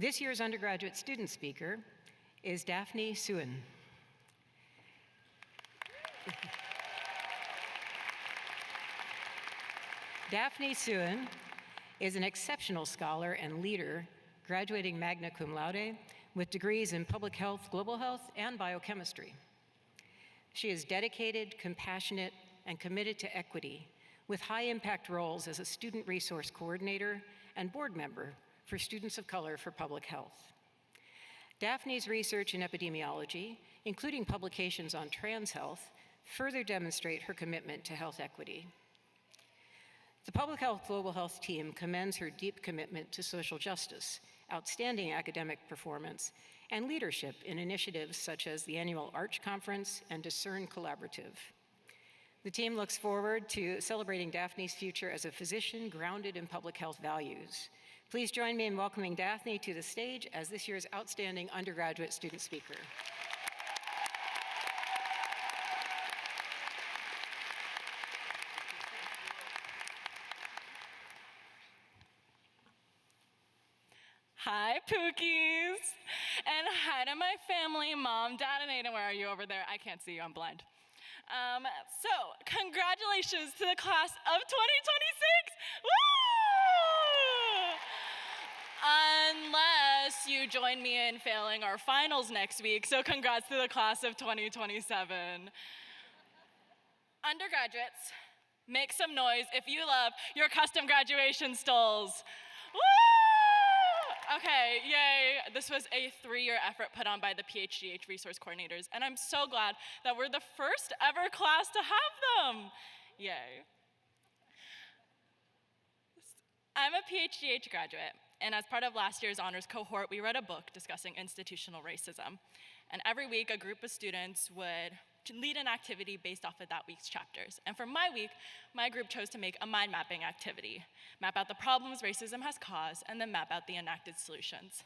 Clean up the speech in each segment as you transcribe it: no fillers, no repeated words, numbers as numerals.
This year's undergraduate student speaker is Daphne Suen. Daphne Suen is an exceptional scholar and leader, graduating magna cum laude with degrees in public health, global health, and biochemistry. She is dedicated, compassionate, and committed to equity, with high-impact roles as a student resource coordinator and board member for Students of Color for Public Health. Daphne's research in epidemiology, including publications on trans health, further demonstrate her commitment to health equity. The Public Health Global Health team commends her deep commitment to social justice, outstanding academic performance, and leadership in initiatives such as the annual ARCH Conference and Discern Collaborative. The team looks forward to celebrating Daphne's future as a physician grounded in public health values. Please join me in welcoming Daphne to the stage as this year's outstanding undergraduate student speaker. Hi, Pookies. And hi to my family, Mom, Dad, and Aiden. Where are you over there? I can't see you, I'm blind. So, congratulations to the class of 2026. Woo! Unless you join me in failing our finals next week, so congrats to the class of 2027. Undergraduates, make some noise if you love your custom graduation stoles. Woo! Okay, yay. This was a 3-year effort put on by the PHGH resource coordinators, and I'm so glad that we're the first ever class to have them. Yay. I'm a PHGH graduate, and as part of last year's honors cohort, we read a book discussing institutional racism. And every week, a group of students would lead an activity based off of that week's chapters. And for my week, my group chose to make a mind mapping activity, map out the problems racism has caused, and then map out the enacted solutions.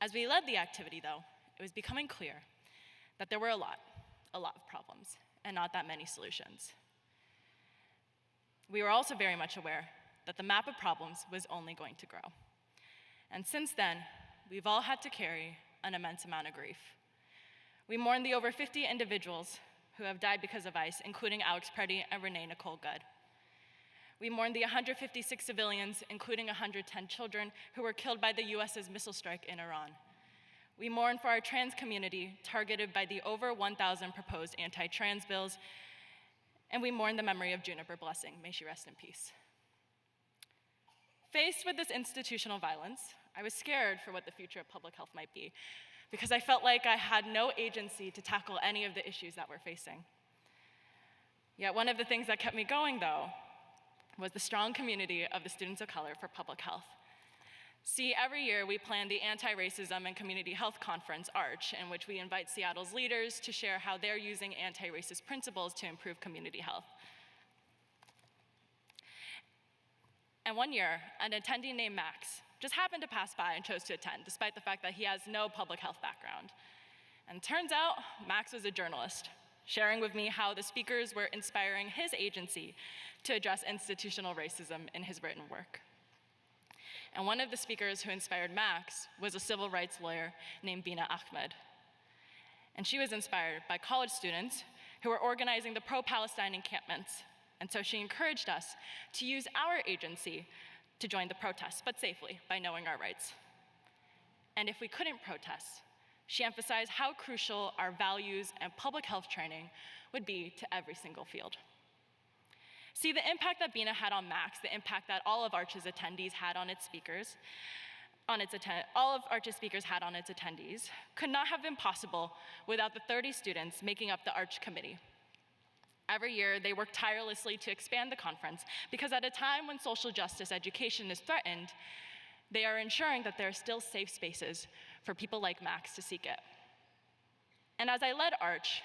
As we led the activity, though, it was becoming clear that there were a lot of problems, and not that many solutions. We were also very much aware that the map of problems was only going to grow. And since then, we've all had to carry an immense amount of grief. We mourn the over 50 individuals who have died because of ICE, including Alex Preddy and Renee Nicole Goode. We mourn the 156 civilians, including 110 children, who were killed by the US's missile strike in Iran. We mourn for our trans community, targeted by the over 1,000 proposed anti-trans bills, and we mourn the memory of Juniper Blessing. May she rest in peace. Faced with this institutional violence, I was scared for what the future of public health might be, because I felt like I had no agency to tackle any of the issues that we're facing. Yet one of the things that kept me going, though, was the strong community of the Students of Color for Public Health. See, every year we plan the Anti-Racism and Community Health Conference, ARCH, in which we invite Seattle's leaders to share how they're using anti-racist principles to improve community health. And one year, an attendee named Max just happened to pass by and chose to attend, despite the fact that he has no public health background. And turns out, Max was a journalist, sharing with me how the speakers were inspiring his agency to address institutional racism in his written work. And one of the speakers who inspired Max was a civil rights lawyer named Bina Ahmed. And she was inspired by college students who were organizing the pro-Palestine encampments. And so she encouraged us to use our agency to join the protests, but safely, by knowing our rights. And if we couldn't protest, she emphasized how crucial our values and public health training would be to every single field. See, the impact that Bina had on Max, the impact that all of ARCH's attendees had on its speakers, all of ARCH's speakers had on its attendees, could not have been possible without the 30 students making up the ARCH committee. Every year, they work tirelessly to expand the conference because at a time when social justice education is threatened, they are ensuring that there are still safe spaces for people like Max to seek it. And as I led ARCH,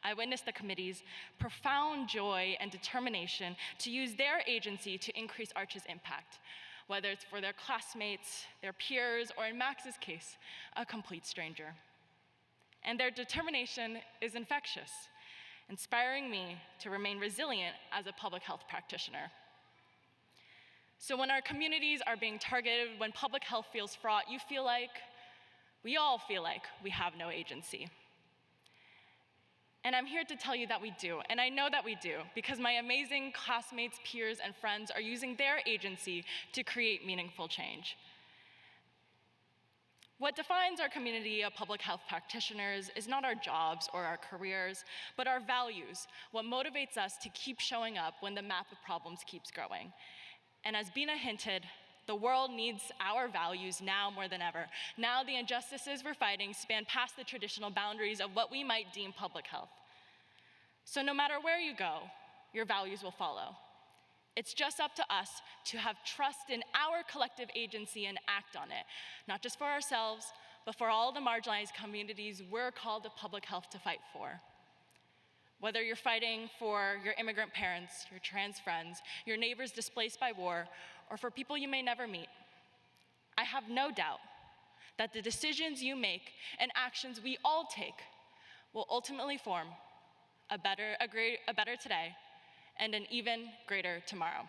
I witnessed the committee's profound joy and determination to use their agency to increase ARCH's impact, whether it's for their classmates, their peers, or in Max's case, a complete stranger. And their determination is infectious, inspiring me to remain resilient as a public health practitioner. So when our communities are being targeted, when public health feels fraught, we all feel like we have no agency. And I'm here to tell you that we do, and I know that we do, because my amazing classmates, peers, and friends are using their agency to create meaningful change. What defines our community of public health practitioners is not our jobs or our careers, but our values, what motivates us to keep showing up when the map of problems keeps growing. And as Bina hinted, the world needs our values now more than ever. Now the injustices we're fighting span past the traditional boundaries of what we might deem public health. So no matter where you go, your values will follow. It's just up to us to have trust in our collective agency and act on it, not just for ourselves, but for all the marginalized communities we're called to public health to fight for. Whether you're fighting for your immigrant parents, your trans friends, your neighbors displaced by war, or for people you may never meet, I have no doubt that the decisions you make and actions we all take will ultimately form a better today and an even greater tomorrow.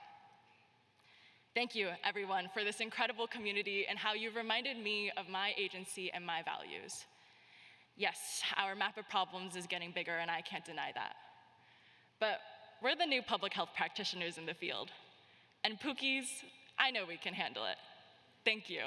Thank you, everyone, for this incredible community and how you've reminded me of my agency and my values. Yes, our map of problems is getting bigger, and I can't deny that. But we're the new public health practitioners in the field. And Pookies, I know we can handle it. Thank you.